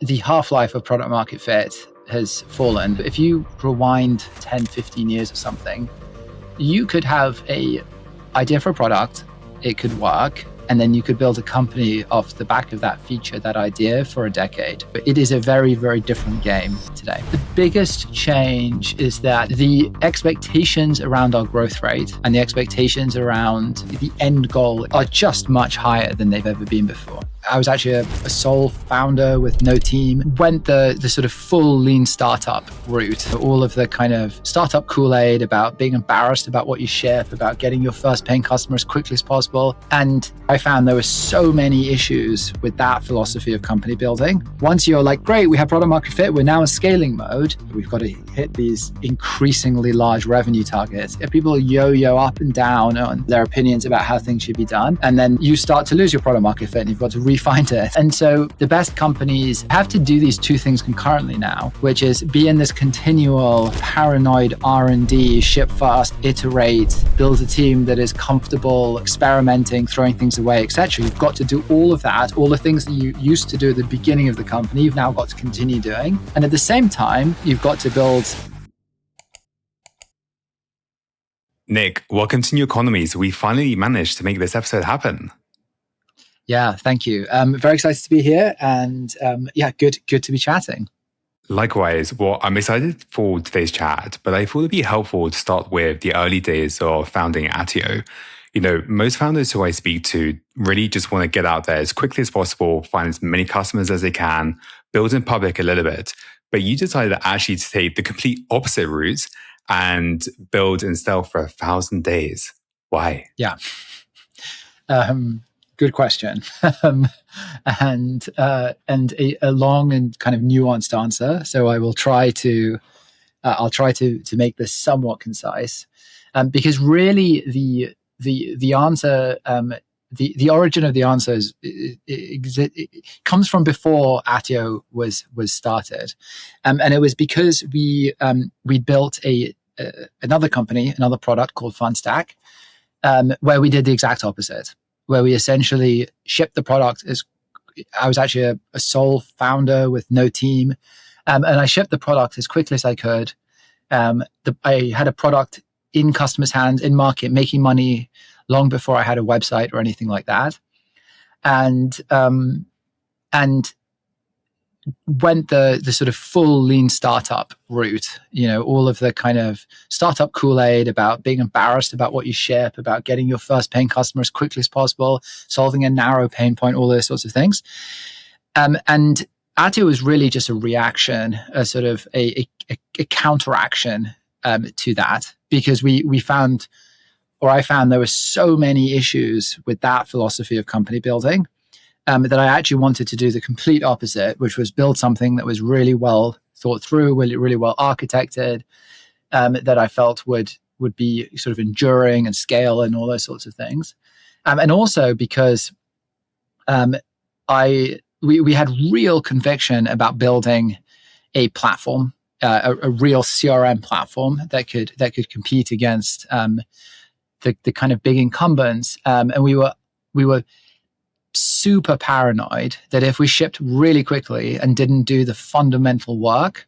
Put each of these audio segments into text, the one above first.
the half-life of product market fit has fallen. If you rewind 10, 15 years or something, you could have a idea for a product, it could work, and then you could build a company off the back of that feature, that idea for a decade. But it is a very, very different game today. The biggest change is that the expectations around our growth rate and the expectations around the end goal are just much higher than they've ever been before. I was actually a sole founder with no team, went the sort of full lean startup route, all of the kind of startup Kool-Aid about being embarrassed about what you ship, about getting your first paying customer as quickly as possible. And I found there were so many issues with that philosophy of company building. Once you're like, great, we have product market fit, we're now in scaling mode, we've got to hit these increasingly large revenue targets. If people yo-yo up and down on their opinions about how things should be done, and then you start to lose your product market fit and you've got to find it. And so the best companies have to do these two things concurrently now, which is be in this continual paranoid R&D, ship fast, iterate, build a team that is comfortable experimenting, throwing things away, etc. You've got to do all of that, all the things that you used to do at the beginning of the company, you've now got to continue doing. And at the same time, you've got to build. Nick, welcome to New Economies. We finally managed to make this episode happen. Yeah, thank you. Very excited to be here, and good to be chatting. Likewise. Well, I'm excited for today's chat, but I thought it'd be helpful to start with the early days of founding Attio. You know, most founders who I speak to really just want to get out there as quickly as possible, find as many customers as they can, build in public a little bit. But you decided actually to take the complete opposite route and build and sell for 1,000 days. Why? Yeah. Good question, and a long and kind of nuanced answer. So I will try to, make this somewhat concise, because really the answer, the origin of the answer it comes from before Attio was started, and it was because we built another company, another product called Funstack, where we did the exact opposite. Where we essentially shipped the product I was actually a sole founder with no team. And I shipped the product as quickly as I could. I had a product in customers' hands, in market, making money long before I had a website or anything like that. And went the sort of full lean startup route, all of the kind of startup Kool-Aid about being embarrassed about what you ship, about getting your first paying customer as quickly as possible, solving a narrow pain point, all those sorts of things. And Attio was really just a reaction, a sort of a counteraction to that, because I found there were so many issues with that philosophy of company building, that I actually wanted to do the complete opposite, which was build something that was really well thought through, really well architected, that I felt would be sort of enduring and scale and all those sorts of things. And also because we had real conviction about building a platform, a real CRM platform that could compete against the kind of big incumbents. And we were super paranoid that if we shipped really quickly and didn't do the fundamental work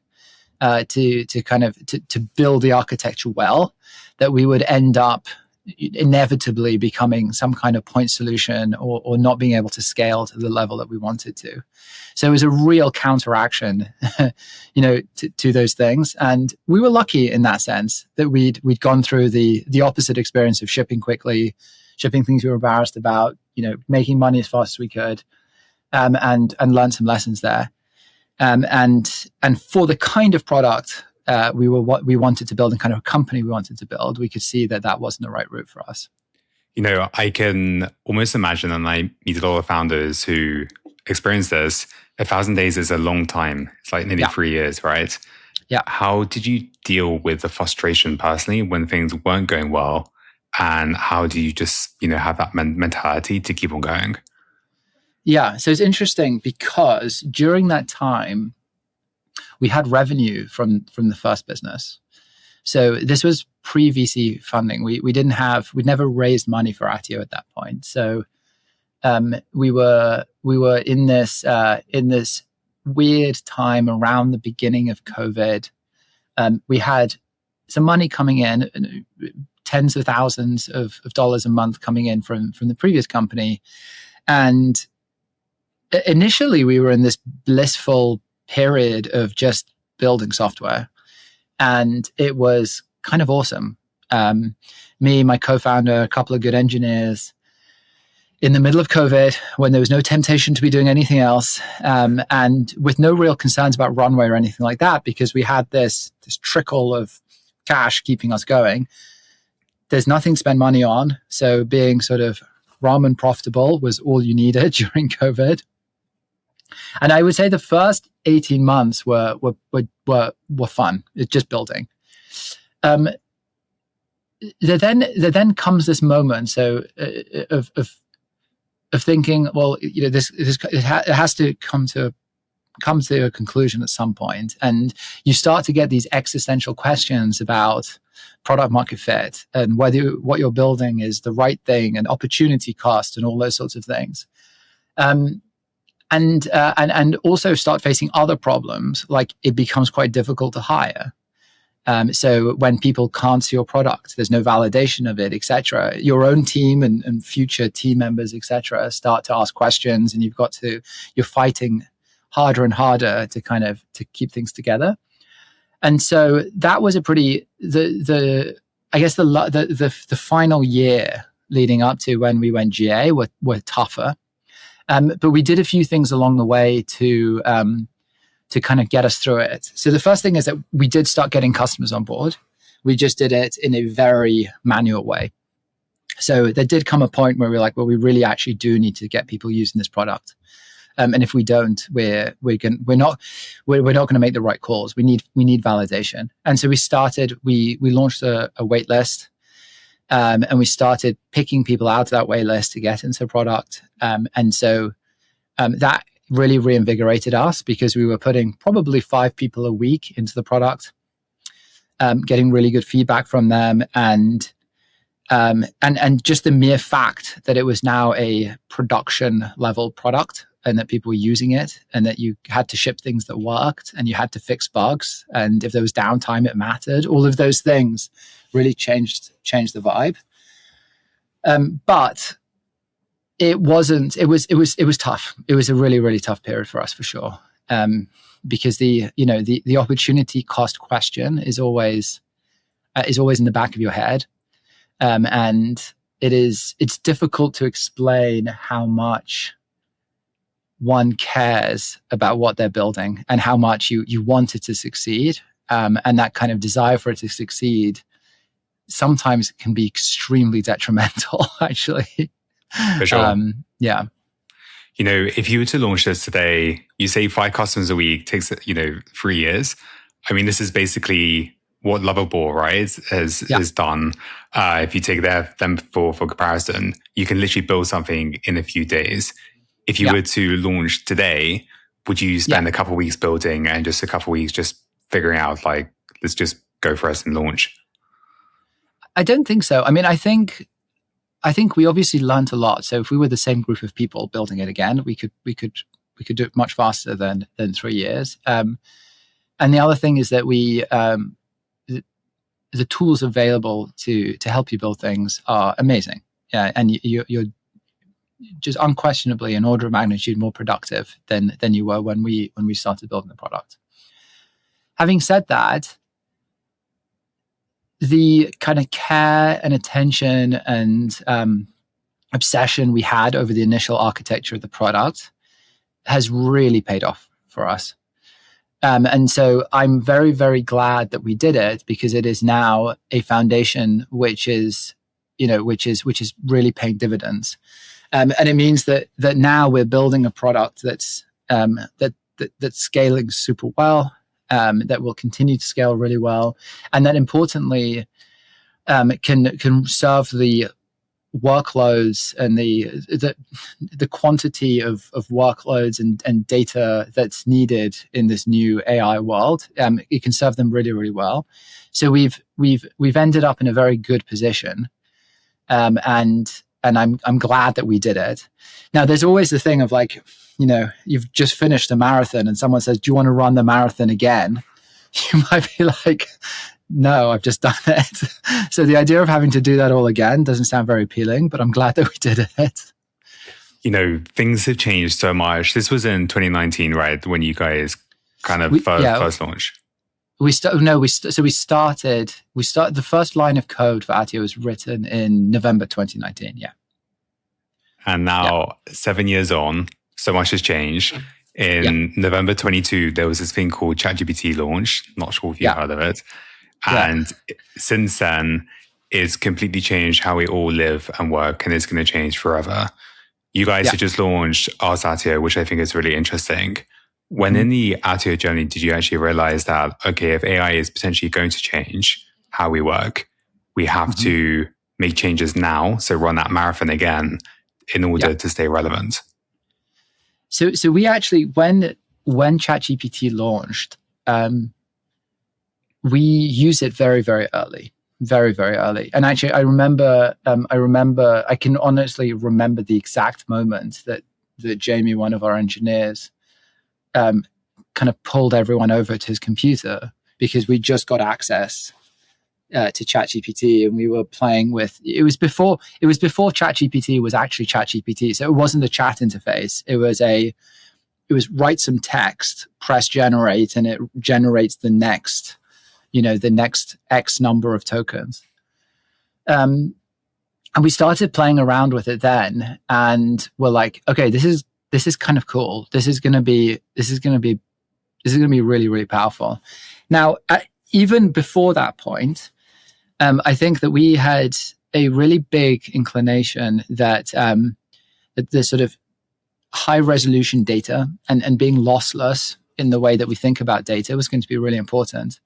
to build the architecture well, that we would end up inevitably becoming some kind of point solution or not being able to scale to the level that we wanted to. So it was a real counteraction, to those things. And we were lucky in that sense that we'd gone through the opposite experience of shipping quickly, shipping things we were embarrassed about, making money as fast as we could, and learn some lessons there. And for the kind of product we wanted to build and kind of company we wanted to build, we could see that wasn't the right route for us. I can almost imagine, and I meet a lot of founders who experience this, 1,000 days is a long time. It's like nearly 3 years, right? Yeah. How did you deal with the frustration personally when things weren't going well? And how do you just, have that mentality to keep on going? Yeah, so it's interesting because during that time, we had revenue from the first business. So this was pre-VC funding. We'd never raised money for Attio at that point. So we were in this weird time around the beginning of COVID. We had some money coming in, tens of thousands of dollars a month coming in from the previous company. And initially we were in this blissful period of just building software. And it was kind of awesome. Me, my co-founder, a couple of good engineers, in the middle of COVID, when there was no temptation to be doing anything else, and with no real concerns about runway or anything like that, because we had this trickle of cash keeping us going. There's nothing to spend money on, so being sort of ramen profitable was all you needed during COVID. And I would say the first 18 months were fun. It's just building. There then comes this moment of thinking, well, it has to come to a conclusion at some point, and you start to get these existential questions about product market fit and whether what you're building is the right thing, and opportunity cost, and all those sorts of things. And also start facing other problems, like it becomes quite difficult to hire. So when people can't see your product, there's no validation of it, etc. Your own team and future team members, etc., start to ask questions, and you're fighting harder and harder to keep things together. And so that was a pretty the final year leading up to when we went GA were tougher. But we did a few things along the way to kind of get us through it. So the first thing is that we did start getting customers on board. We just did it in a very manual way. So there did come a point where we were like, well, we really actually do need to get people using this product. And if we don't, we're not going to make the right calls. We need validation. And so we launched a wait list. And we started picking people out of that wait list to get into the product. And so that really reinvigorated us, because we were putting probably 5 people a week into the product, getting really good feedback from them. And just the mere fact that it was now a production level product, and that people were using it, and that you had to ship things that worked, and you had to fix bugs, and if there was downtime, it mattered. All of those things really changed the vibe. But it wasn't. It was tough. It was a really, really tough period for us, for sure. Because the opportunity cost question is always in the back of your head, and it's difficult to explain how much one cares about what they're building and how much you want it to succeed. And that kind of desire for it to succeed sometimes can be extremely detrimental, actually. For sure. Yeah. If you were to launch this today, you say 5 customers a week, takes 3 years. I mean, this is basically what Lovable, right, has done. If you take them for comparison, you can literally build something in a few days. If you were to launch today, would you spend a couple of weeks building and just a couple of weeks just figuring out, like, let's just go for us and launch? I don't think so. I mean, I think we obviously learned a lot. So if we were the same group of people building it again, we could do it much faster than 3 years. And the other thing is that the tools available to help you build things are amazing. Yeah, and you're just unquestionably an order of magnitude more productive than you were when we started building the product. Having said that, the kind of care and attention and obsession we had over the initial architecture of the product has really paid off for us. And so I'm very, very glad that we did it, because it is now a foundation which is really paying dividends. And it means that now we're building a product that's scaling super well, that will continue to scale really well, and that importantly can serve the workloads and the quantity of workloads and data that's needed in this new AI world. It can serve them really, really well. So we've ended up in a very good position. And and I'm glad that we did it. Now, there's always the thing of like, you've just finished a marathon and someone says, do you want to run the marathon again? You might be like, no, I've just done it. So the idea of having to do that all again doesn't sound very appealing, but I'm glad that we did it. Things have changed so much. This was in 2019, right? When you guys kind of first launched. We started. The first line of code for Attio was written in November 2019. Yeah. And now 7 years on, so much has changed. In November 22, there was this thing called ChatGPT launch. Not sure if you heard of it. And since then, it's completely changed how we all live and work, and it's going to change forever. You guys have just launched Ars Attio, which I think is really interesting. When in the Attio journey, did you actually realize that, okay, if AI is potentially going to change how we work, we have to make changes now, so run that marathon again in order to stay relevant? So we actually, when ChatGPT launched, we used it very, very early. Very, very early. And actually, I can honestly remember the exact moment that Jamie, one of our engineers, kind of pulled everyone over to his computer because we just got access to ChatGPT, and we were playing with. It was before ChatGPT was actually ChatGPT, so it wasn't a chat interface. It was write some text, press generate, and it generates the next X number of tokens. And we started playing around with it then, and we're like, okay, this is kind of cool. This is going to be really, really powerful. Now, even before that point, I think that we had a really big inclination that the sort of high resolution data and being lossless in the way that we think about data was going to be really important.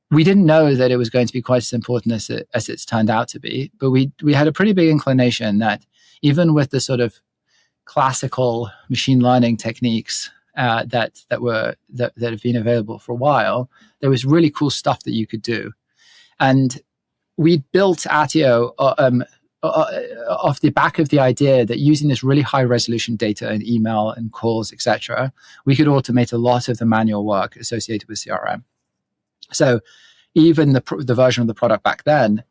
We didn't know that it was going to be quite as important as it's turned out to be, but we had a pretty big inclination that even with the sort of classical machine learning techniques that have been available for a while, there was really cool stuff that you could do. And we built Attio off the back of the idea that using this really high resolution data in email and calls, etc., we could automate a lot of the manual work associated with CRM. So even the version of the product back then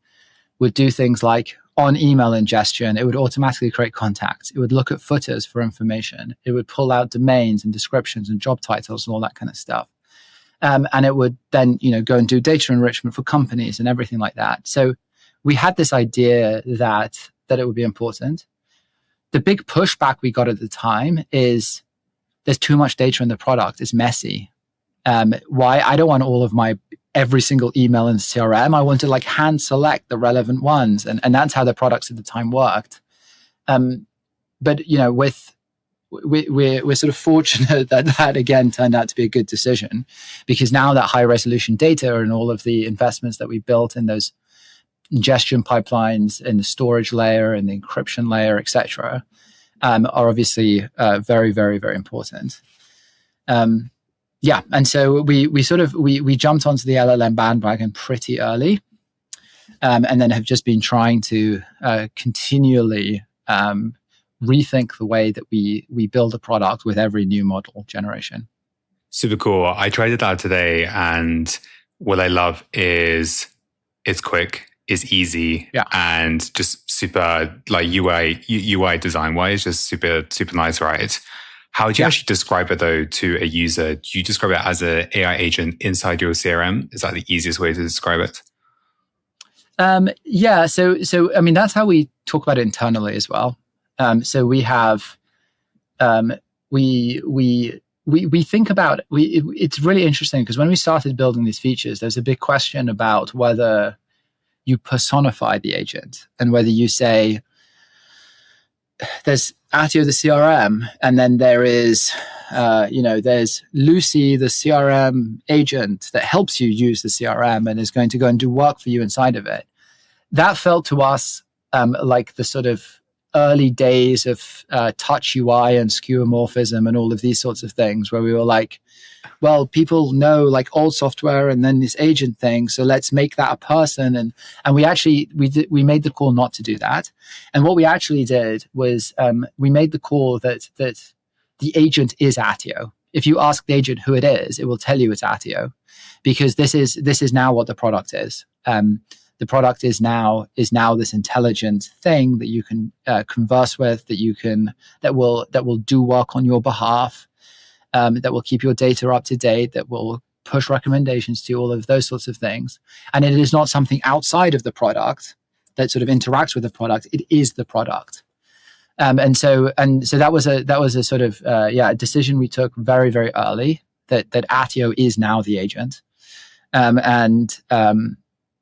would do things like on email ingestion, it would automatically create contacts. It would look at footers for information. It would pull out domains and descriptions and job titles and all that kind of stuff. And it would then, go and do data enrichment for companies and everything like that. So we had this idea that it would be important. The big pushback we got at the time is there's too much data in the product. It's messy. Why? I don't want all of every single email in CRM. I want to hand select the relevant ones. And that's how the products at the time worked. But, we're sort of fortunate that again turned out to be a good decision, because now that high resolution data and all of the investments that we built in those ingestion pipelines in the storage layer and the encryption layer, etc., are obviously very, very, very important. And so we jumped onto the LLM bandwagon pretty early, and then have just been trying to continually rethink the way that we build a product with every new model generation. Super cool. I tried it out today, and what I love is it's quick, it's easy, and just super UI design wise, just super, super nice, right? How would you actually describe it though to a user? Do you describe it as an AI agent inside your CRM? Is that the easiest way to describe it? So I mean, that's how we talk about it internally as well. So we have we think about it's really interesting, because when we started building these features, there's a big question about whether you personify the agent and whether you say there's Attio the CRM, and then there is there's Lucy the CRM agent that helps you use the CRM and is going to go and do work for you inside of it. That felt to us like the sort of early days of touch UI and skeuomorphism and all of these sorts of things, where we were like, well, people know like old software and then this agent thing, so let's make that a person. And we made the call not to do that. And what we actually did was we made the call that the agent is Attio. If you ask the agent who it is, it will tell you it's Attio, because this is now what the product is. The product is now this intelligent thing that you can converse with, that will do work on your behalf. That will keep your data up to date, that will push recommendations to all of those sorts of things. And it is not something outside of the product that sort of interacts with the product. It is the product. And so that was a sort of a decision we took very, very early, that Attio is now the agent. And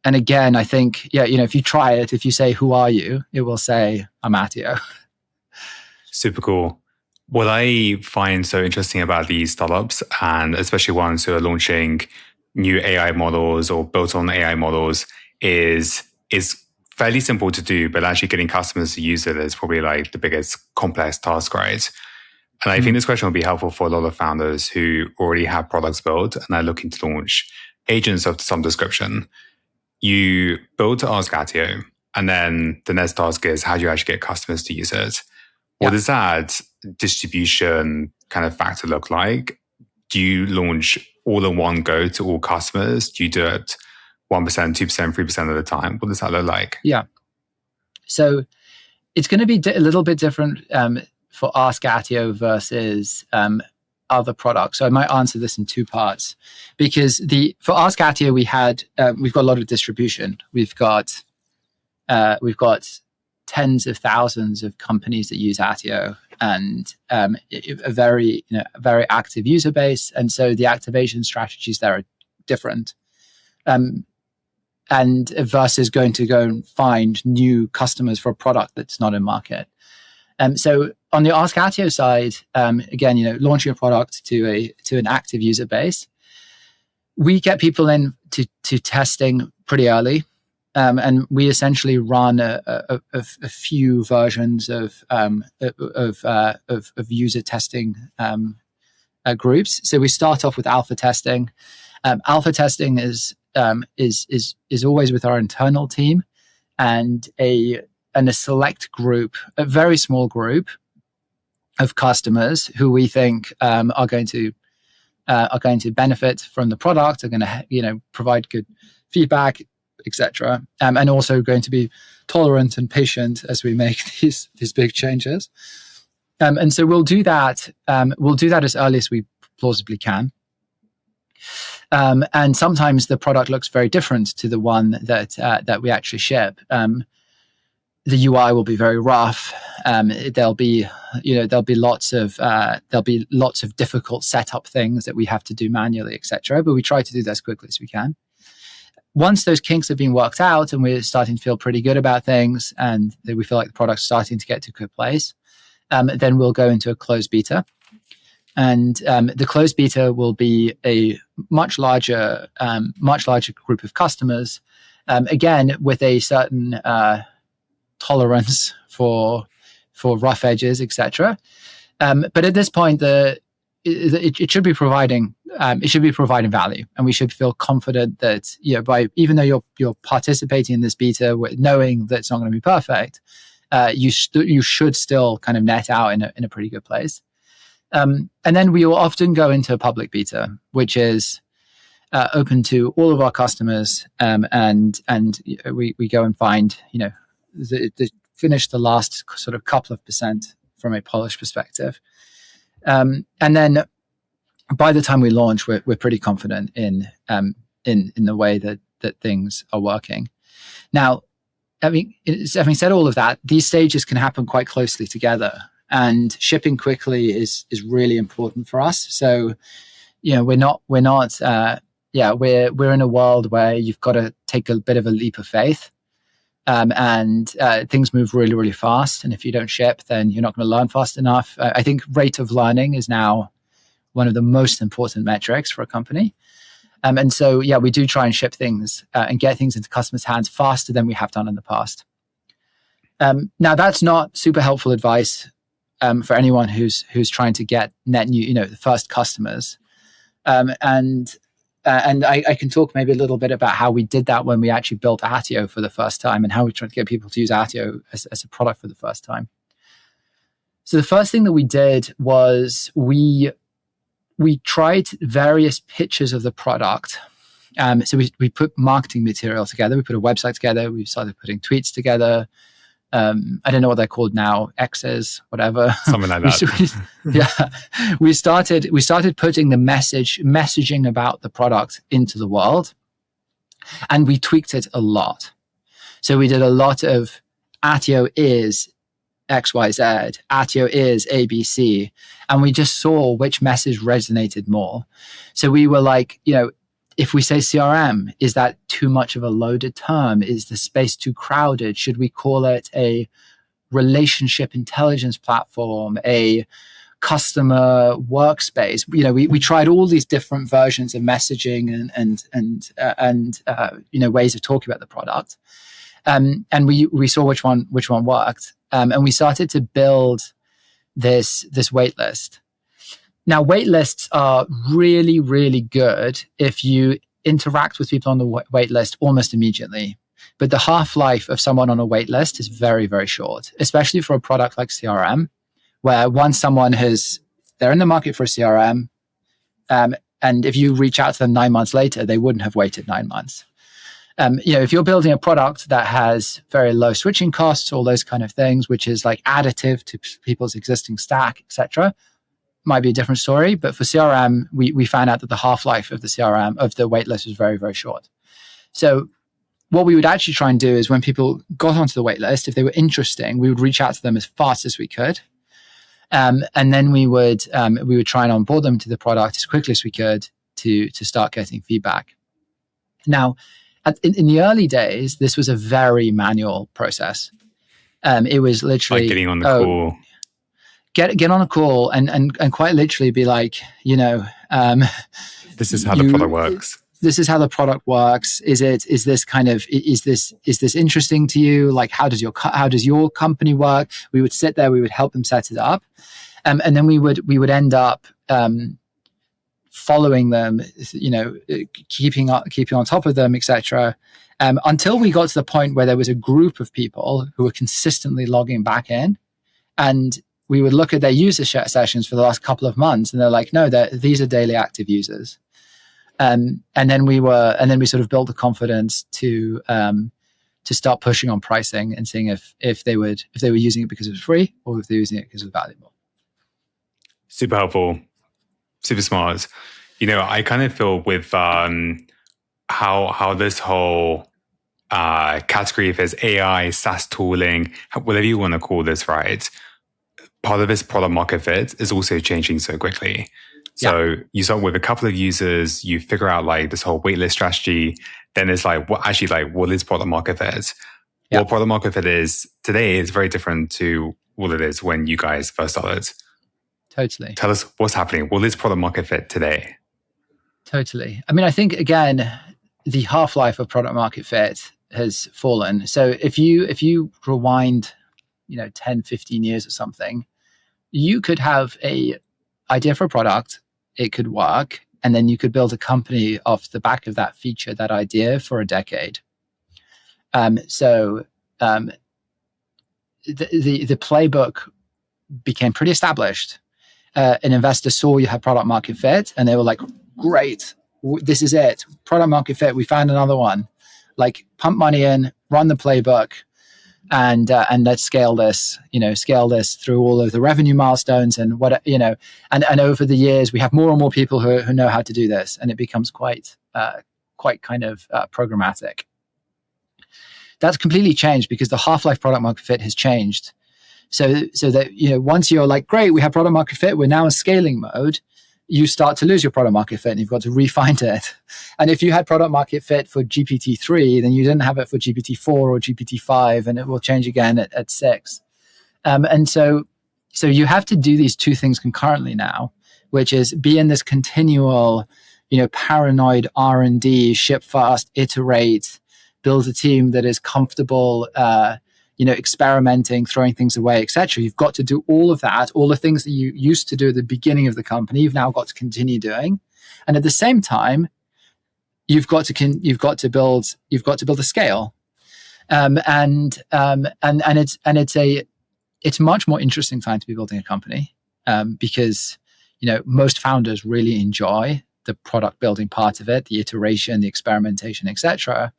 again, I think, if you try it, if you say, "Who are you?" it will say, "I'm Attio." Super cool. What I find so interesting about these startups, and especially ones who are launching new AI models or built on AI models, is fairly simple to do, but actually getting customers to use it is probably like the biggest complex task, right? And I think this question will be helpful for a lot of founders who already have products built and are looking to launch agents of some description. You build to ask Attio, and then the next task is, how do you actually get customers to use it? What does that distribution kind of factor look like? Do you launch all in one go to all customers? Do you do it 1%, 2%, 3% at a time? What does that look like? Yeah. So it's going to be a little bit different for Ask Attio versus other products. So I might answer this in two parts, because for Ask Attio we've got a lot of distribution. We've got tens of thousands of companies that use Attio, and a very active user base, and so the activation strategies there are different. And versus going to go and find new customers for a product that's not in market. So on the Ask Attio side, again, launching a product to an active user base, we get people in to testing pretty early. And we essentially run a few versions of user testing groups. So we start off with alpha testing. Alpha testing is always with our internal team, and a select group, a very small group of customers who we think are going to benefit from the product, are going to provide good feedback, etc., and also going to be tolerant and patient as we make these big changes. And so we'll do that. We'll do that as early as we plausibly can. And sometimes the product looks very different to the one that we actually ship. The UI will be very rough. There'll be lots of difficult setup things that we have to do manually, etc. But we try to do that as quickly as we can. Once those kinks have been worked out and we're starting to feel pretty good about things, and we feel like the product's starting to get to a good place, then we'll go into a closed beta. And the closed beta will be a much larger group of customers, again with a certain tolerance for rough edges, etc. But at this point, it should be providing value, and we should feel confident that even though you're participating in this beta, knowing that it's not going to be perfect, you should still kind of net out in a pretty good place. And then we will often go into a public beta, which is open to all of our customers, and we go and find finish the last sort of couple of percent from a polish perspective. And then by the time we launch, we're pretty confident in the way that things are working. Now, having said all of that, these stages can happen quite closely together, and shipping quickly is really important for us. So, we're in a world where you've got to take a bit of a leap of faith. And things move really, really fast. And if you don't ship, then you're not going to learn fast enough. I think rate of learning is now one of the most important metrics for a company. And so, we do try and ship things and get things into customers' hands faster than we have done in the past. Now, that's not super helpful advice for anyone who's trying to get net new, the first customers. And I can talk maybe a little bit about how we did that when we actually built Attio for the first time, and how we tried to get people to use Attio as a product for the first time. So the first thing that we did was we tried various pitches of the product. So we put marketing material together. We put a website together. We started putting tweets together. I don't know what they're called now, X's, whatever. Something like that. We started putting the messaging about the product into the world, and we tweaked it a lot. So we did a lot of Attio is XYZ, Attio is ABC, and we just saw which message resonated more. So we were like, if we say CRM, is that too much of a loaded term? Is the space too crowded? Should we call it a relationship intelligence platform, a customer workspace? We tried all these different versions of messaging and ways of talking about the product, and we saw which one worked, and we started to build this wait list. Now, wait lists are really, really good if you interact with people on the wait list almost immediately. But the half-life of someone on a wait list is very, very short, especially for a product like CRM, where once they're in the market for a CRM, and if you reach out to them 9 months later, they wouldn't have waited 9 months. If you're building a product that has very low switching costs, all those kind of things, which is like additive to people's existing stack, etc., might be a different story. But for CRM, we found out that the half-life of the CRM, of the waitlist, was very, very short. So what we would actually try and do is when people got onto the waitlist, if they were interesting, we would reach out to them as fast as we could. And then we would try and onboard them to the product as quickly as we could to start getting feedback. Now, in the early days, this was a very manual process. It was literally like getting on the call. Get on a call and quite literally be like, this is how the product works. This is how the product works. Is this interesting to you? Like, how does your company work? We would sit there, we would help them set it up. And then we would end up following them, keeping on top of them, etc. Until we got to the point where there was a group of people who were consistently logging back in, and we would look at their user sessions for the last couple of months, and they're like, no, these are daily active users. And then we sort of built the confidence to start pushing on pricing and seeing if they were using it because it was free or if they were using it because it was valuable. Super helpful, super smart. I kind of feel with how this whole category, if it's AI, SaaS tooling, whatever you want to call this, right? Part of this product market fit is also changing so quickly. So you start with a couple of users, you figure out like this whole waitlist strategy. Then it's like, what is product market fit? Yeah. What product market fit is today is very different to what it is when you guys first started. Totally. Tell us what's happening. What is product market fit today? Totally. I mean, I think, again, the half-life of product market fit has fallen. So if you rewind, 10, 15 years or something, you could have a idea for a product, it could work, and then you could build a company off the back of that feature, that idea, for a decade. The playbook became pretty established. An investor saw you had product market fit, and they were like, great, this is it. Product market fit, we found another one. Like, pump money in, run the playbook, and let's scale this through all of the revenue milestones and and over the years we have more and more people who know how to do this, and it becomes quite kind of programmatic. That's completely changed because the half-life product market fit has changed. So that once you're like, great, we have product market fit, we're now in scaling mode, you start to lose your product market fit and you've got to refine it. And if you had product market fit for GPT-3, then you didn't have it for GPT-4 or GPT-5, and it will change again at 6. And so you have to do these two things concurrently now, which is be in this continual, paranoid R&D, ship fast, iterate, build a team that is comfortable, experimenting, throwing things away, etc. You've got to do all of that, all the things that you used to do at the beginning of the company, you've now got to continue doing. And at the same time, you've got to build a scale. It's much more interesting time to be building a company, because most founders really enjoy the product building part of it, the iteration, the experimentation, etc.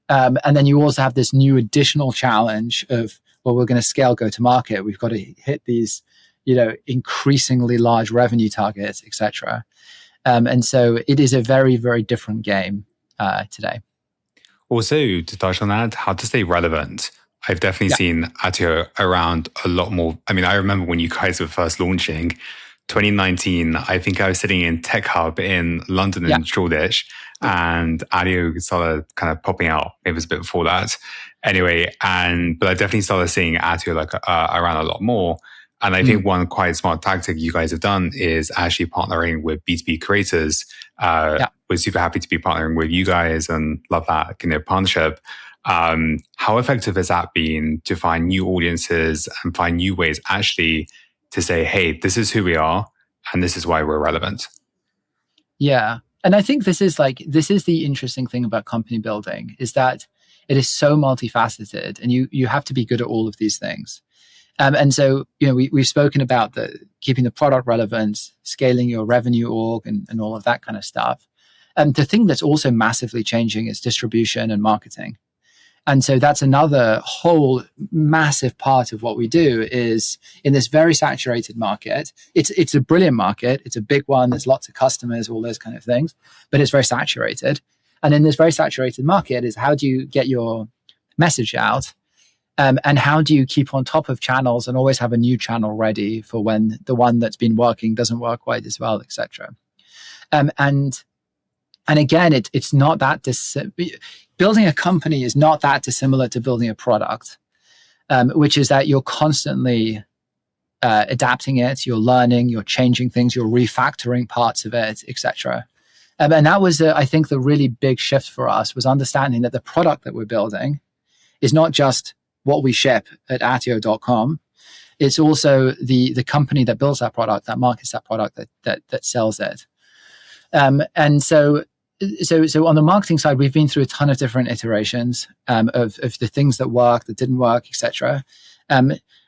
And then you also have this new additional challenge of, well, we're going to scale go to market. We've got to hit these, increasingly large revenue targets, etc. And so it is a very, very different game today. Also, to touch on that, how to stay relevant. I've definitely seen Attio around a lot more. I mean, I remember when you guys were first launching, 2019, I think I was sitting in Tech Hub in London and Shoreditch, and Attio started kind of popping out. It was a bit before that. Anyway, but I definitely started seeing Attio around a lot more. And I think one quite smart tactic you guys have done is actually partnering with B2B creators. We're super happy to be partnering with you guys and love that partnership. How effective has that been to find new audiences and find new ways actually to say, hey, this is who we are and this is why we're relevant? Yeah. And I think this is the interesting thing about company building, is that it is so multifaceted and you have to be good at all of these things. And so, we've spoken about keeping the product relevant, scaling your revenue org and all of that kind of stuff. And the thing that's also massively changing is distribution and marketing. And so that's another whole massive part of what we do is in this very saturated market. It's a brilliant market. It's a big one. There's lots of customers, all those kind of things, but it's very saturated. And in this very saturated market is how do you get your message out? And how do you keep on top of channels and always have a new channel ready for when the one that's been working doesn't work quite as well, etc. And again, it's not that building a company is not that dissimilar to building a product, which is that you're constantly adapting it, you're learning, you're changing things, you're refactoring parts of it, etc. And that was, I think, the really big shift for us, was understanding that the product that we're building is not just what we ship at attio.com. It's also the company that builds that product, that markets that product, that sells it. And so on the marketing side, we've been through a ton of different iterations of the things that work, that didn't work, etc.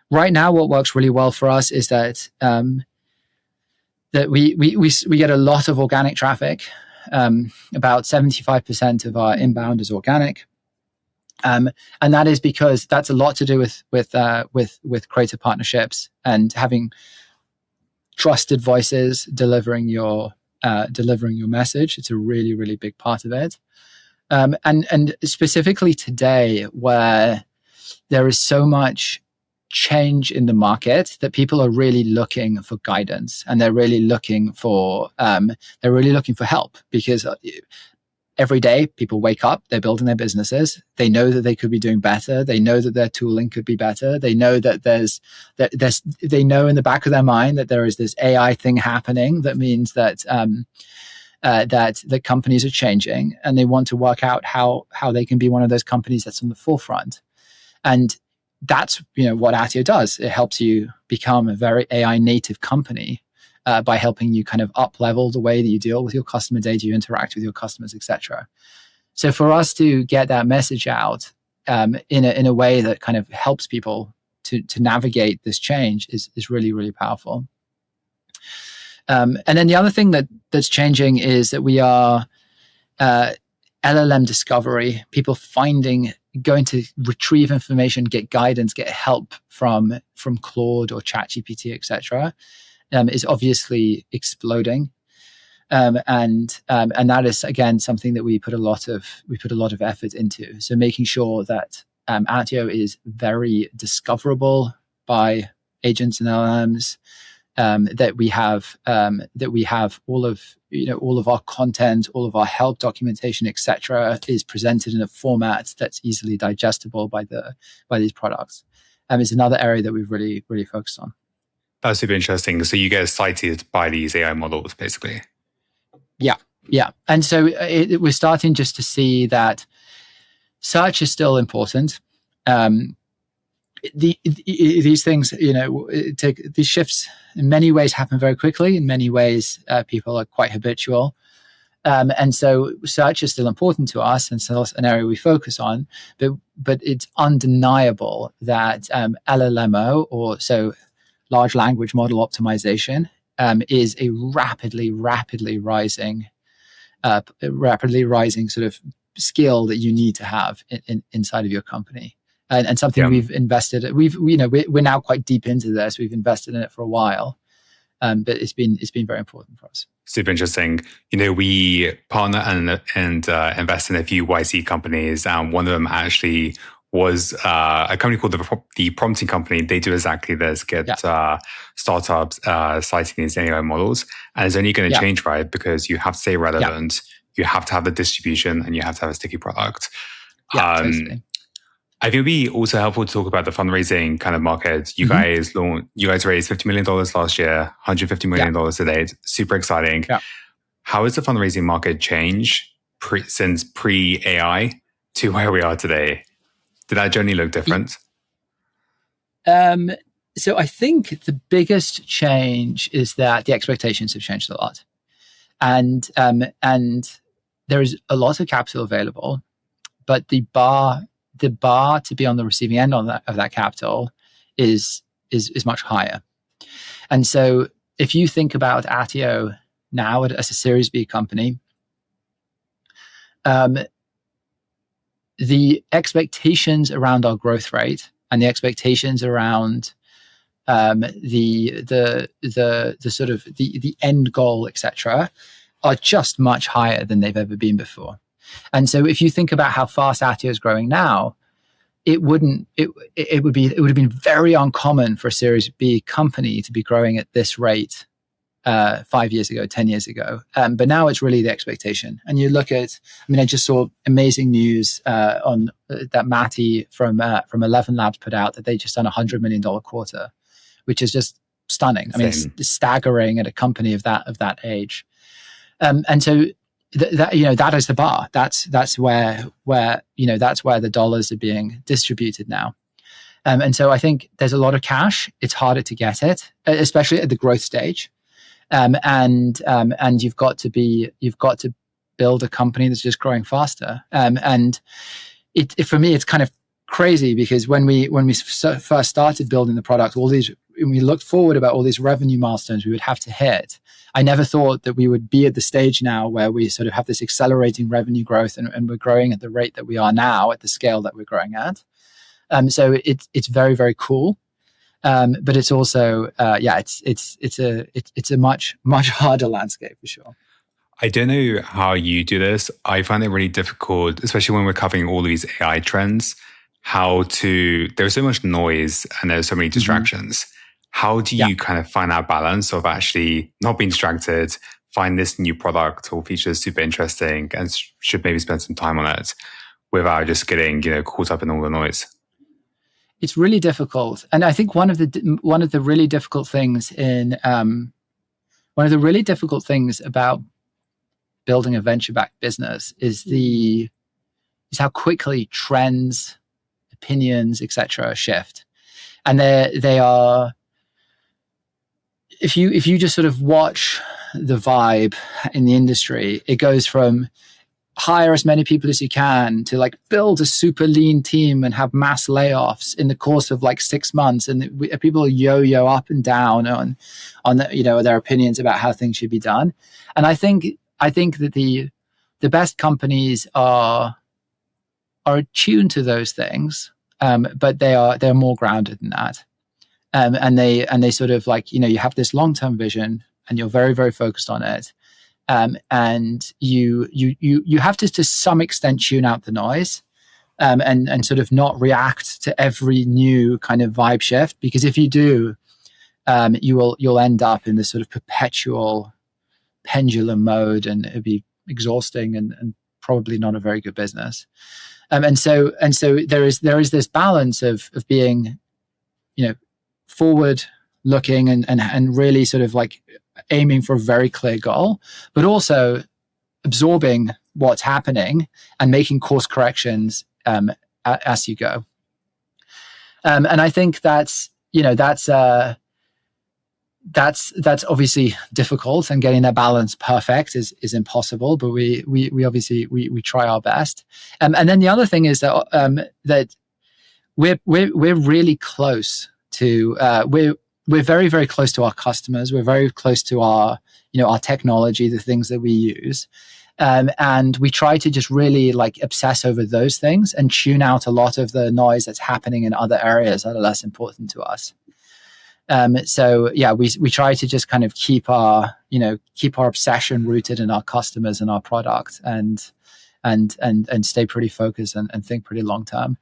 Right now, what works really well for us is that we get a lot of organic traffic. About 75% of our inbound is organic. And that is because that's a lot to do with creative partnerships and having trusted voices delivering your message. It's a really, really big part of it. And specifically today, where there is so much change in the market, that people are really looking for guidance and they're really looking for help, because every day people wake up, they're building their businesses. They know that they could be doing better. They know that their tooling could be better. They know that they know in the back of their mind that there is this AI thing happening that means that that the companies are changing, and they want to work out how they can be one of those companies that's on the forefront. And that's what Attio does. It helps you become a very AI native company. By helping you kind of up level the way that you deal with your customer data, you interact with your customers, etc. So for us to get that message out in a way that kind of helps people to navigate this change is really, really powerful. And then the other thing that's changing is that we are LLM discovery, people going to retrieve information, get guidance, get help from Claude or ChatGPT, etc. Is obviously exploding, and that is again something that we put a lot of effort into. So making sure that Attio is very discoverable by agents and LLMs, that we have all of our content, all of our help documentation, etc., is presented in a format that's easily digestible by these products. Is another area that we've really, really focused on. That's super interesting. So you get cited by these AI models, basically. Yeah. And so we're starting just to see that search is still important. these things, take these shifts in many ways happen very quickly. In many ways, people are quite habitual. And so search is still important to us and still an area we focus on, but it's undeniable that LLMO, or so large language model optimization, is a rapidly rising sort of skill that you need to have inside of your company. And something we've invested. We're now quite deep into this. We've invested in it for a while, but it's been very important for us. Super interesting. We partner and invest in a few YC companies. One of them actually was a company called the Prompting Company. They do exactly this: get startups citing these AI models, and it's only going to change, right? Because you have to stay relevant, you have to have the distribution, and you have to have a sticky product. Totally. I think it'd be also helpful to talk about the fundraising kind of market. You guys raised $50 million last year, $150 million to date. Super exciting. Yeah. How has the fundraising market changed since pre-AI to where we are today? Did that journey look different? So I think the biggest change is that the expectations have changed a lot, and there is a lot of capital available, but the bar to be on the receiving end of that capital is much higher. And so if you think about Attio now as a Series B company, the expectations around our growth rate and the expectations around the sort of the end goal, etc., are just much higher than they've ever been before. And so if you think about how fast Attio is growing now, it would have been very uncommon for a Series B company to be growing at this rate 5 years ago, 10 years ago. But now it's really the expectation. And you look at, I just saw amazing news on that Matty from 11 Labs put out that they just done $100 million quarter, which is just stunning. It's staggering at a company of that age. And so that is the bar. That's where the dollars are being distributed now. And so I think there's a lot of cash. It's harder to get it, especially at the growth stage. And you've got to build a company that's just growing faster. And for me, it's kind of crazy because when we first started building the product, when we looked forward about all these revenue milestones we would have to hit, I never thought that we would be at the stage now where we sort of have this accelerating revenue growth and we're growing at the rate that we are now at the scale that we're growing at. So it's very, very cool. But it's also, it's a much, much harder landscape for sure. I don't know how you do this. I find it really difficult, especially when we're covering all these AI trends, there's so much noise and there's so many distractions. How do you kind of find that balance of actually not being distracted, find this new product or feature super interesting and should maybe spend some time on it without just getting, caught up in all the noise? It's really difficult. And I think one of the really difficult things about building a venture-backed business is how quickly trends, opinions, etc. shift. And they are, if you just sort of watch the vibe in the industry, it goes from hire as many people as you can to like build a super lean team and have mass layoffs in the course of like 6 months, and people yo-yo up and down on their opinions about how things should be done. And I think that the best companies are attuned to those things, but they're more grounded than that. And they sort of like, you have this long-term vision and you're very, very focused on it. And you have to some extent tune out the noise, and sort of not react to every new kind of vibe shift, because if you do, you'll end up in this sort of perpetual pendulum mode, and it'd be exhausting and probably not a very good business. And so there is this balance of being, forward looking and really sort of like aiming for a very clear goal, but also absorbing what's happening and making course corrections as you go. And I think that's obviously difficult, and getting that balance perfect is impossible. But we obviously we try our best. And then the other thing is that we're really close to we're very, very close to our customers. We're very close to our technology, the things that we use. And we try to just really like obsess over those things and tune out a lot of the noise that's happening in other areas that are less important to us. So yeah, we try to just kind of keep our obsession rooted in our customers and our product, and stay pretty focused and think pretty long term,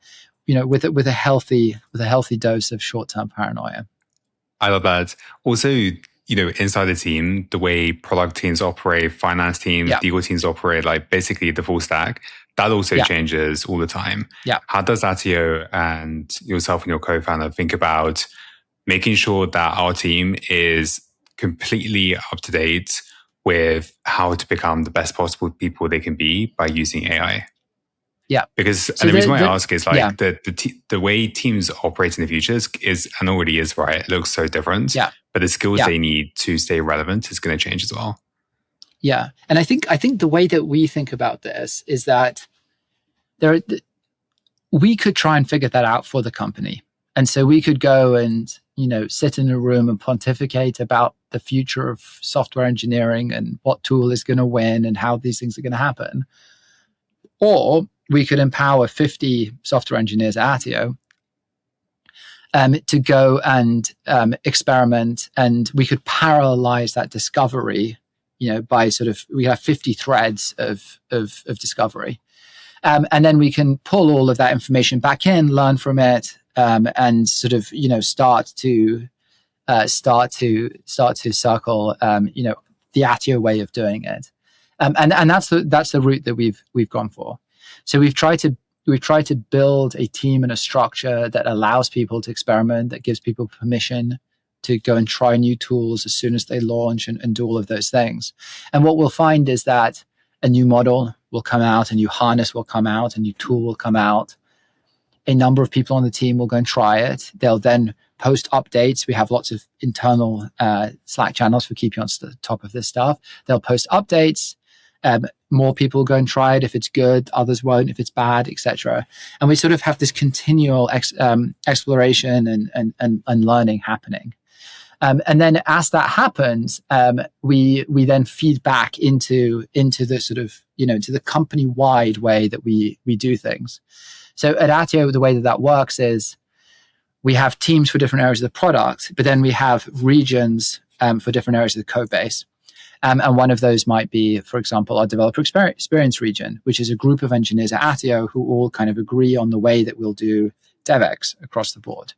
with a healthy dose of short term paranoia. I love that. Also, inside the team, the way product teams operate, finance teams, legal teams operate, like basically the full stack, that also changes all the time. Yeah. How does Attio and yourself and your co-founder think about making sure that our team is completely up to date with how to become the best possible people they can be by using AI? Yeah. Because and the reason why I ask is like the way teams operate in the future is and already is, right? It looks so different. Yeah. But the skills they need to stay relevant is going to change as well. Yeah. And I think the way that we think about this is that we could try and figure that out for the company. And so we could go and, sit in a room and pontificate about the future of software engineering and what tool is going to win and how these things are going to happen. Or we could empower 50 software engineers at Attio to go and experiment, and we could parallelize that discovery, by we have 50 threads of discovery. And then we can pull all of that information back in, learn from it, and start to circle, the Attio way of doing it. And that's the route that we've gone for. So we've tried to build a team and a structure that allows people to experiment, that gives people permission to go and try new tools as soon as they launch and do all of those things. And what we'll find is that a new model will come out, a new harness will come out, a new tool will come out. A number of people on the team will go and try it. They'll then post updates. We have lots of internal Slack channels for keeping on top of this stuff. They'll post updates. More people will go and try it if it's good. Others won't if it's bad, etc. And we sort of have this continual exploration and learning happening. And then as that happens, we then feed back into the sort of, to the company-wide way that we do things. So at Attio, the way that works is we have teams for different areas of the product, but then we have regions for different areas of the code base. And one of those might be, for example, our developer experience region, which is a group of engineers at Attio who all kind of agree on the way that we'll do DevX across the board.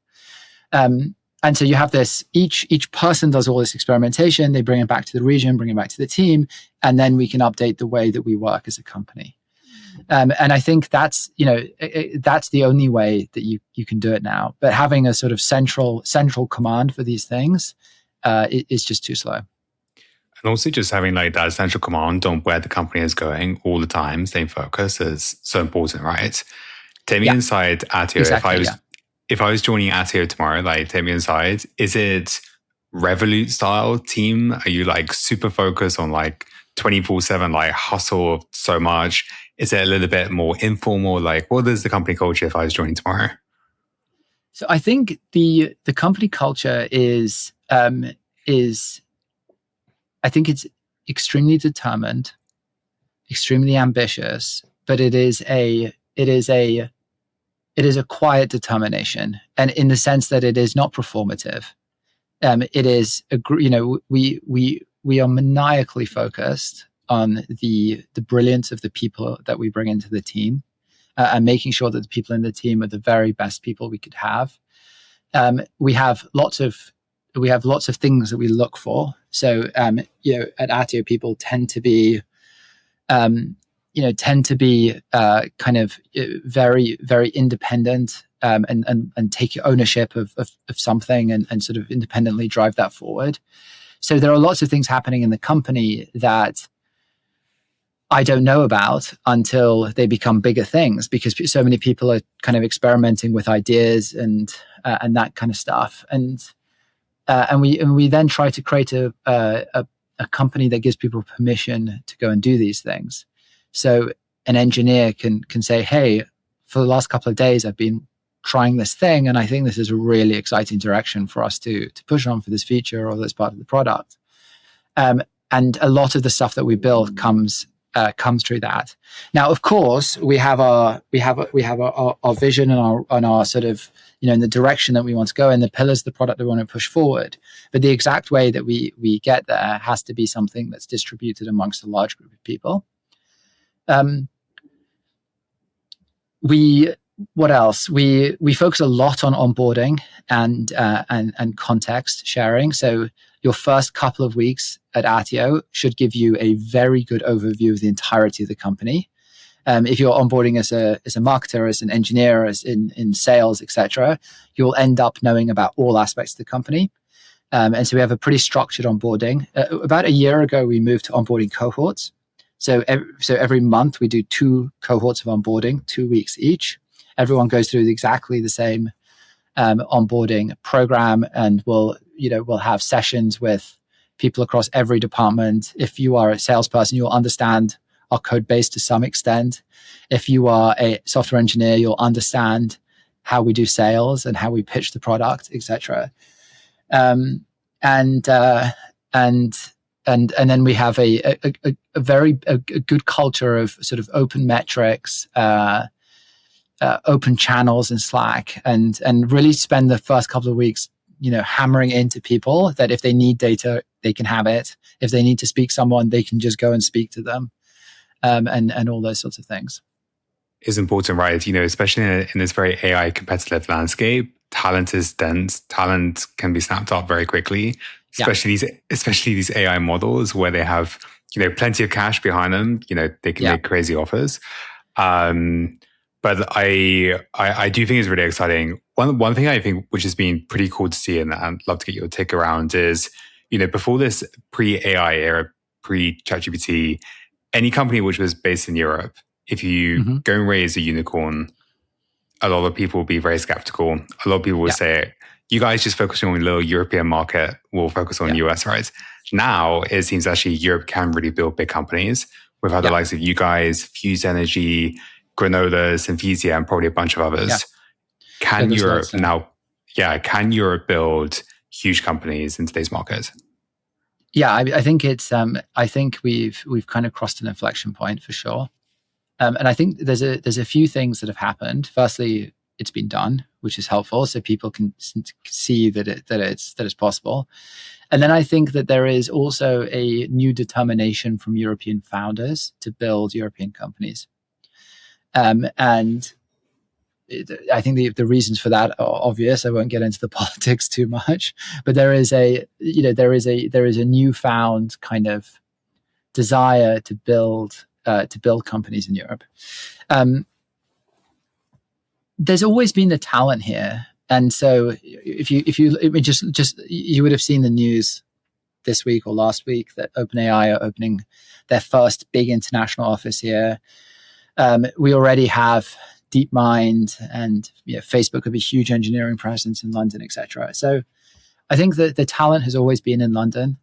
And so you have this, each person does all this experimentation, they bring it back to the region, bring it back to the team, and then we can update the way that we work as a company. And I think that's the only way that you can do it now. But having a sort of central command for these things is just too slow. And also just having like that central command on where the company is going all the time, staying focused is so important, right? Take me inside Attio. Exactly, If I was joining Attio tomorrow, like take me inside, is it Revolut style team? Are you like super focused on like 24/7, like hustle so much? Is it a little bit more informal? Like what is the company culture if I was joining tomorrow? So I think the company culture is I think it's extremely determined, extremely ambitious, but it is a quiet determination, and in the sense that it is not performative. It is we are maniacally focused on the brilliance of the people that we bring into the team, and making sure that the people in the team are the very best people we could have. We have lots of things that we look for. So, at Attio, people tend to be, kind of very, very independent, and take ownership of something and sort of independently drive that forward. So there are lots of things happening in the company that I don't know about until they become bigger things, because so many people are kind of experimenting with ideas and that kind of stuff. And we then try to create a company that gives people permission to go and do these things. So an engineer can say, hey, for the last couple of days, I've been trying this thing, and I think this is a really exciting direction for us to push on for this feature or this part of the product. And a lot of the stuff that we build comes through that. Now, of course, we have our vision and our sort of, in the direction that we want to go, and the pillars of the product that we want to push forward. But the exact way that we get there has to be something that's distributed amongst a large group of people. What else? We focus a lot on onboarding and context sharing. So your first couple of weeks at Attio should give you a very good overview of the entirety of the company. If you're onboarding as a marketer, as an engineer, as in sales, etc., you'll end up knowing about all aspects of the company. And so we have a pretty structured onboarding. About a year ago, we moved to onboarding cohorts. So every month we do 2 cohorts of onboarding, 2 weeks each. Everyone goes through exactly the same onboarding program, and we'll have sessions with people across every department. If you are a salesperson, you'll understand our code base to some extent. If you are a software engineer, you'll understand how we do sales and how we pitch the product, etc. And then we have a very good culture of sort of open metrics, open channels in Slack, and really spend the first couple of weeks, hammering into people that if they need data, they can have it. If they need to speak to someone, they can just go and speak to them, and all those sorts of things. Is important, right? Especially in this very AI competitive landscape, talent is dense. Talent can be snapped up very quickly, especially these AI models where they have plenty of cash behind them. They can make crazy offers. But I do think it's really exciting. One thing I think which has been pretty cool to see, and I'd love to get your take around, is before this pre-AI era, pre-ChatGPT, any company which was based in Europe, if you go and raise a unicorn, a lot of people will be very skeptical. A lot of people will say, you guys just focusing on a little European market, we'll focus on US, right? Now, it seems actually Europe can really build big companies. We've had the likes of you guys, Fuse Energy, Granola, Synthesia, and probably a bunch of others. Can Europe build huge companies in today's market? Yeah, I think it's. I think we've kind of crossed an inflection point for sure. And I think there's a few things that have happened. Firstly, it's been done, which is helpful, so people can see that it's possible. And then I think that there is also a new determination from European founders to build European companies. And I think the reasons for that are obvious. I won't get into the politics too much, but there is a newfound kind of desire to build companies in Europe. There's always been the talent here, and so if you just you would have seen the news this week or last week that OpenAI are opening their first big international office here. We already have DeepMind, and Facebook have a huge engineering presence in London, etc. So I think that the talent has always been in London.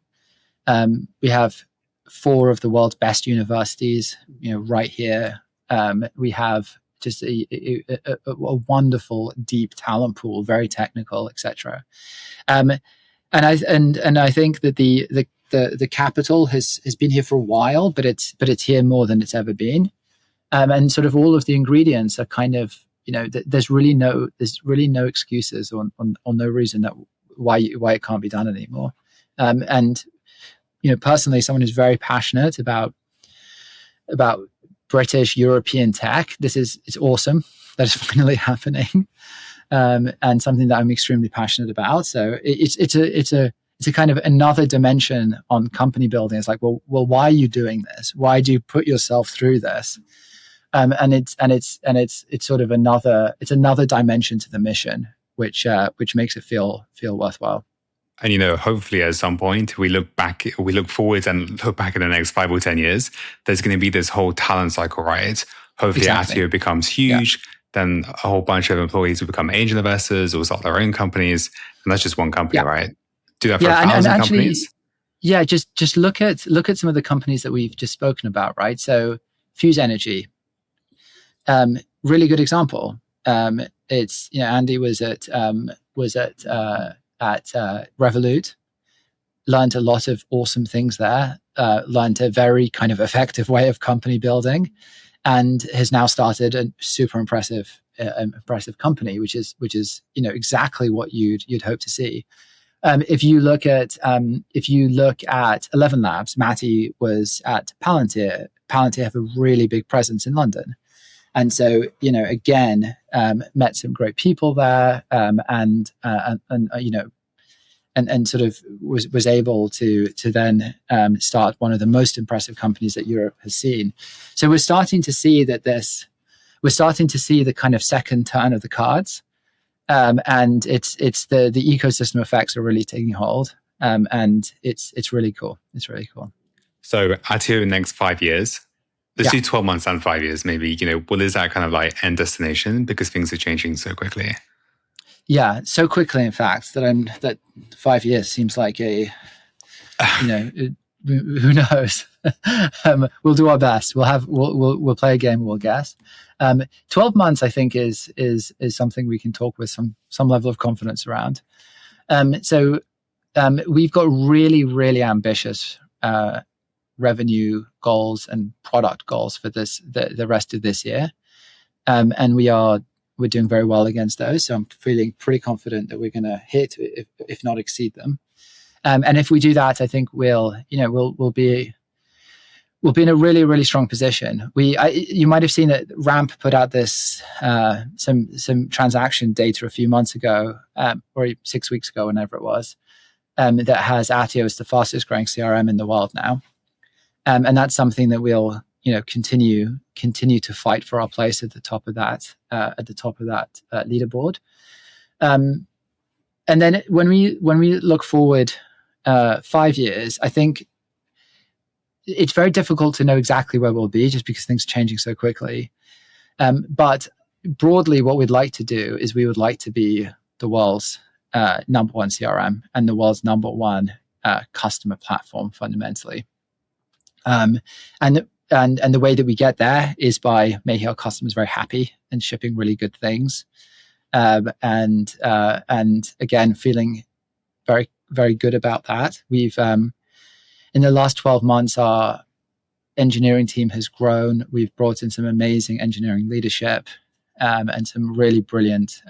We have 4 of the world's best universities, right here. We have just a wonderful, deep talent pool, very technical, etc. And I think that the capital has been here for a while, but it's here more than it's ever been. And sort of all of the ingredients are kind of, there's really no excuses or no reason that why it can't be done anymore. And personally, someone who's very passionate about British European tech, it's awesome that it's finally happening, and something that I'm extremely passionate about. So it's a kind of another dimension on company building. It's like, well, why are you doing this? Why do you put yourself through this? And it's sort of another dimension to the mission, which makes it feel worthwhile. And, hopefully at some point we look forward and look back in the next 5 or 10 years, there's going to be this whole talent cycle, right? Hopefully Exactly. Attio becomes huge. Then a whole bunch of employees will become angel investors or start their own companies. And that's just one company, right? Do that for 1,000 companies? Yeah, just look at some of the companies that we've just spoken about, right? So Fuse Energy, really good example. It's Andy was at Revolut, learned a lot of awesome things there, learned a very kind of effective way of company building, and has now started a super impressive company, which is exactly what you'd hope to see. If you look at 11 Labs, Matty was at Palantir. Palantir have a really big presence in London, and so again, met some great people there, and sort of was able to then start one of the most impressive companies that Europe has seen. So we're starting to see the kind of second turn of the cards. And it's the ecosystem effects are really taking hold, and it's really cool. It's really cool. So Attio in the next 5 years, let's do 12 months and 5 years, maybe. What is that kind of like end destination? Because things are changing so quickly. Yeah, so quickly, in fact, that 5 years seems like who knows? We'll do our best. We'll play a game. We'll guess. 12 months, I think, is something we can talk with some level of confidence around. So we've got really, really ambitious revenue goals and product goals for the rest of this year, and we're doing very well against those. So I'm feeling pretty confident that we're going to hit, if not exceed them. And if we do that, I think we'll be in a really, really strong position. You might have seen that Ramp put out this some transaction data a few months ago, or 6 weeks ago, whenever it was, that has Attio as the fastest growing CRM in the world now, and that's something that we'll continue to fight for our place at the top of that leaderboard. And then when we look forward 5 years, I think it's very difficult to know exactly where we'll be, just because things are changing so quickly. But broadly, what we'd like to do is we would like to be the world's number one CRM and the world's number one customer platform, fundamentally. And the way that we get there is by making our customers very happy and shipping really good things, and again, feeling very, very good about that. We've in the last 12 months, our engineering team has grown. We've brought in some amazing engineering leadership, and some really brilliant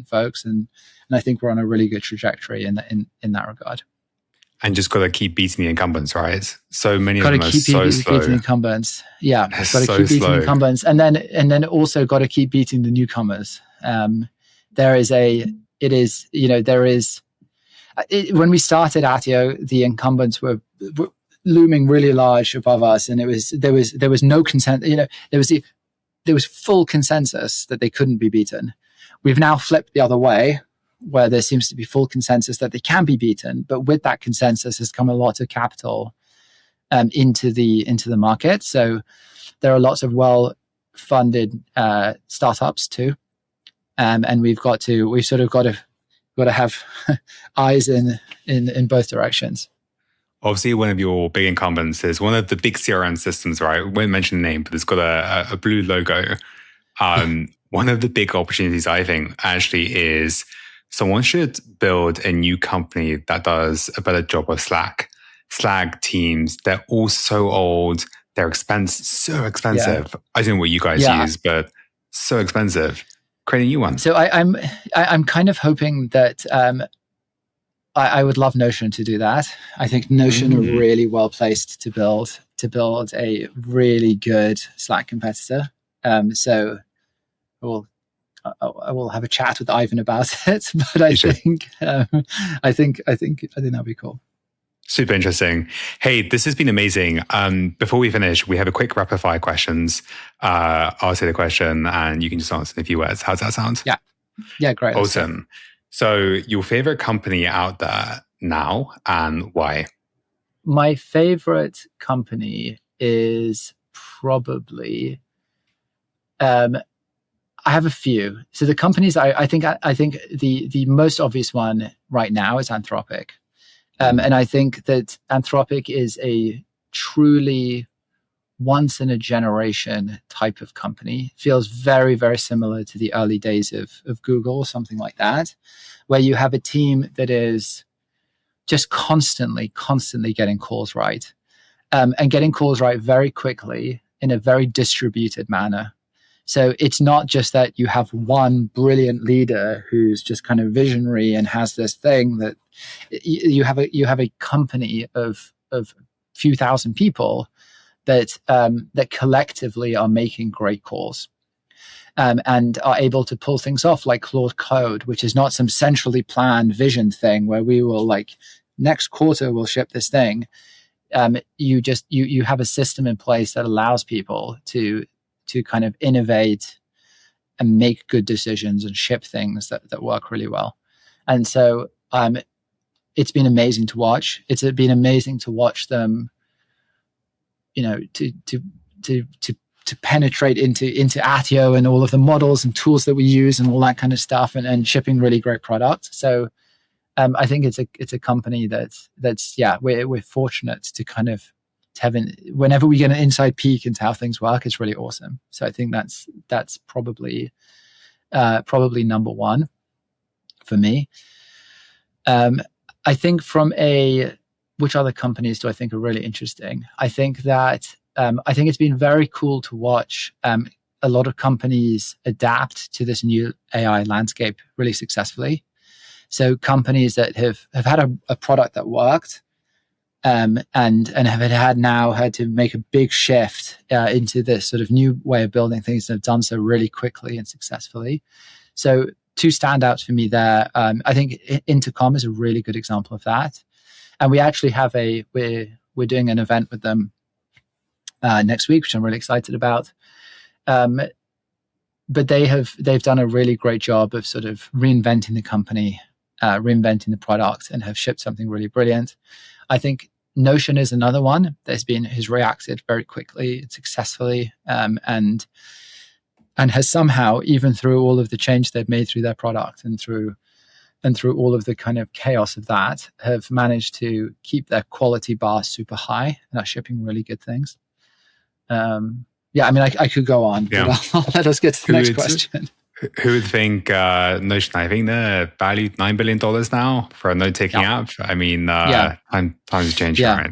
folks, and I think we're on a really good trajectory in that regard. And just got to keep beating the incumbents, right? So many of them are so slow. Beating the incumbents. Yeah, got to keep beating the incumbents, and then also got to keep beating the newcomers. When we started Attio, the incumbents were looming really large above us, and there was no consent. There was full consensus that they couldn't be beaten. We've now flipped the other way, where there seems to be full consensus that they can be beaten, but with that consensus has come a lot of capital into the market. So there are lots of well-funded startups too, and we've sort of got to have eyes in both directions. Obviously, one of your big incumbents is one of the big CRM systems, right? I won't mention the name, but it's got a blue logo. One of the big opportunities, I think, actually is someone should build a new company that does a better job of Slack. Slack teams, they're all so old. They're so expensive. Yeah. I don't know what you guys use, but so expensive. Create a new one. So I'm kind of hoping that I would love Notion to do that. I think Notion are really well placed to build a really good Slack competitor. So I will have a chat with Ivan about it, but I think that'd be cool. Super interesting. Hey, this has been amazing. Before we finish, we have a quick rapid fire questions. I'll say the question and you can just answer in a few words. How's that sound? Yeah, great. Awesome. So, your favorite company out there now and why? My favorite company is probably I have a few. So the companies I think the most obvious one right now is Anthropic. And I think that Anthropic is a truly once in a generation type of company. Feels very, very similar to the early days of Google, something like that, where you have a team that is just constantly getting calls right, and getting calls right very quickly in a very distributed manner. So it's not just that you have one brilliant leader who's just kind of visionary and has this thing that you have a company of few thousand people that collectively are making great calls. And are able to pull things off like Claude Code, which is not some centrally planned vision thing where we will like next quarter we'll ship this thing. You have a system in place that allows people to kind of innovate and make good decisions and ship things that work really well. And so it's been amazing to watch. It's been amazing to watch them, to penetrate into Attio and all of the models and tools that we use and all that kind of stuff, and shipping really great products. So I think it's a company that's we're fortunate to kind of have whenever we get an inside peek into how things work, it's really awesome. So I think that's probably number one for me. I think which other companies do I think are really interesting? I think it's been very cool to watch a lot of companies adapt to this new AI landscape really successfully. So companies that have had a product that worked, and have had to make a big shift into this sort of new way of building things, and have done so really quickly and successfully. So two standouts for me there. I think Intercom is a really good example of that, and we actually have we're doing an event with them next week, which I'm really excited about. But they've done a really great job of sort of reinventing the company, reinventing the product, and have shipped something really brilliant. I think Notion is another one has reacted very quickly and successfully, and has somehow, even through all of the change they've made through their product and through all of the kind of chaos of that, have managed to keep their quality bar super high and are shipping really good things. I could go on, but I'll let us get to the next question. Who would think Notion? I think they're valued $9 billion now for a note-taking app. I mean, times change, right?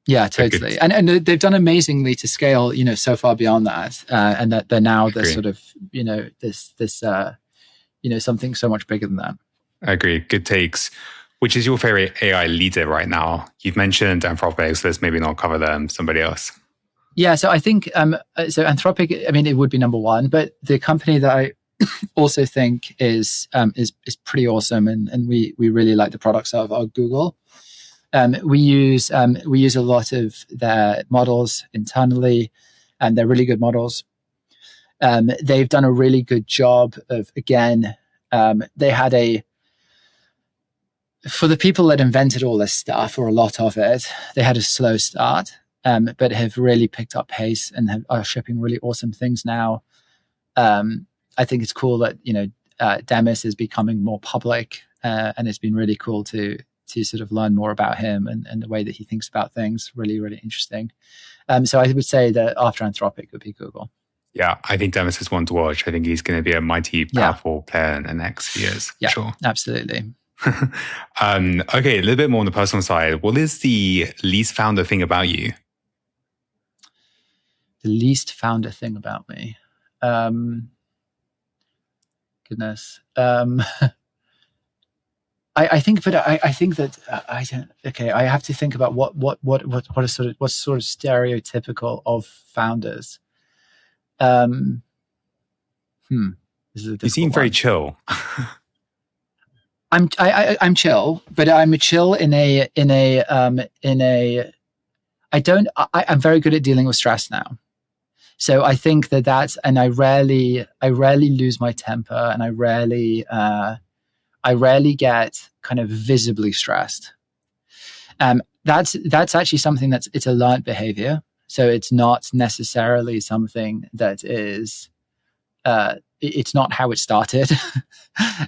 Yeah, totally. And they've done amazingly to scale, so far beyond that, and that they're now this sort of, something so much bigger than that. I agree. Good takes. Which is your favorite AI leader right now? You've mentioned Anthropic, so let's maybe not cover them. Somebody else. Yeah, so I think so Anthropic. I mean, it would be number one, but the company that I also think is pretty awesome, and we really like the products of are Google. We use a lot of their models internally, and they're really good models. They've done a really good job of, again, they had for the people that invented all this stuff, or a lot of it, they had a slow start, but have really picked up pace and are shipping really awesome things now. I think it's cool that Demis is becoming more public, and it's been really cool to sort of learn more about him and the way that he thinks about things. Really, really interesting. So I would say that after Anthropic would be Google. Yeah, I think Demis is one to watch. I think he's going to be a mighty, powerful player in the next few years. Yeah, sure. Absolutely. Okay, a little bit more on the personal side. What is the least founder thing about you? The least founder thing about me? Goodness. I think that I don't. Okay, I have to think about what's sort of stereotypical of founders. This is a difficult You seem very chill. I'm chill, but I'm chill in a. I'm very good at dealing with stress now. So I think and I rarely lose my temper, and I rarely I rarely get kind of visibly stressed. That's actually something it's a learned behavior. So it's not necessarily something that is, it's not how it started.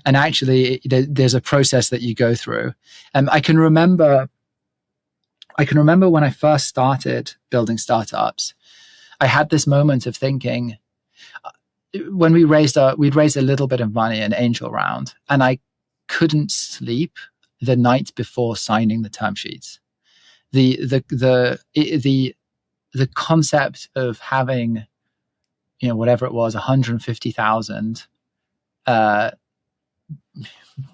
And actually, there's a process that you go through. I can remember when I first started building startups, I had this moment of thinking, when we'd raised a little bit of money, an angel round, and I couldn't sleep the night before signing the term sheets. The concept of having, whatever it was, 150,000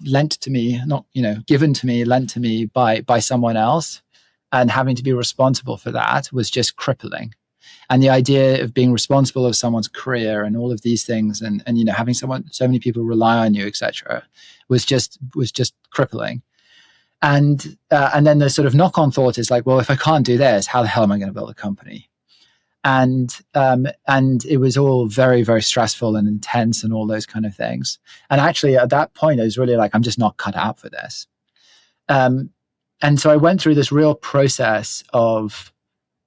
lent to me, not, given to me, lent to me by someone else, and having to be responsible for that was just crippling. And the idea of being responsible of someone's career and all of these things, and having so many people rely on you, etc., was just crippling. And then the sort of knock-on thought is like, well, if I can't do this, how the hell am I going to build a company? And it was all very, very stressful and intense and all those kind of things. And actually, at that point, I was really like, I'm just not cut out for this. And so I went through this real process of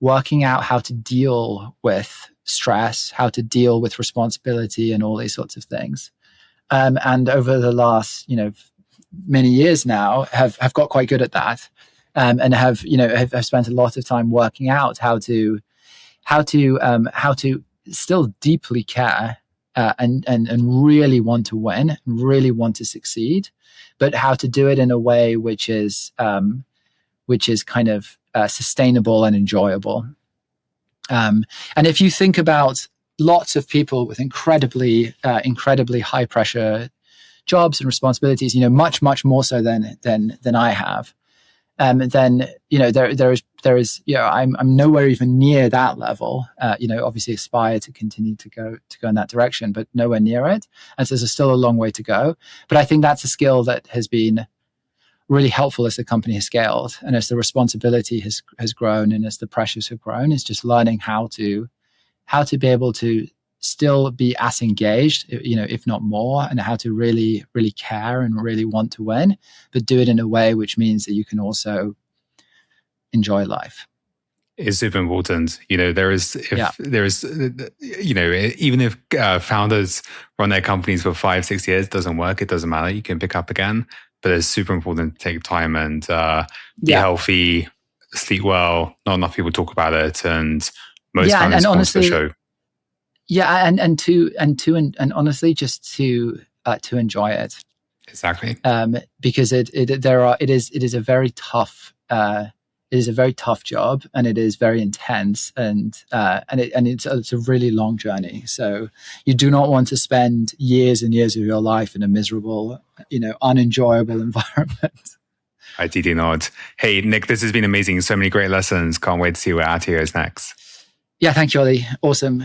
working out how to deal with stress, how to deal with responsibility, and all these sorts of things. And over the last, many years now, have got quite good at that, and have spent a lot of time working out how to still deeply care, and really want to win, really want to succeed, but how to do it in a way which is kind of sustainable and enjoyable. And if you think about lots of people with incredibly high pressure jobs and responsibilities, much more so than I have, then there is I'm nowhere even near that level. Obviously aspire to continue to go in that direction, but nowhere near it. And so there's still a long way to go. But I think that's a skill that has been really helpful as the company has scaled, and as the responsibility has grown, and as the pressures have grown, is just learning how to be able to still be as engaged, if not more, and how to really, really care and really want to win, but do it in a way which means that you can also enjoy life. Is super important. Even if founders run their companies for 5-6 years, it doesn't work, it doesn't matter, you can pick up again. But it's super important to take time and be healthy, sleep well. Not enough people talk about it, and most founders honestly show. Yeah, and honestly, just to enjoy it. Exactly. Because it is a very tough. It is a very tough job, and it is very intense, and it's a really long journey. So you do not want to spend years and years of your life in a miserable, unenjoyable environment. Ideally not. Hey, Nick, this has been amazing. So many great lessons. Can't wait to see where Attio is next. Yeah, thank you, Ollie. Awesome.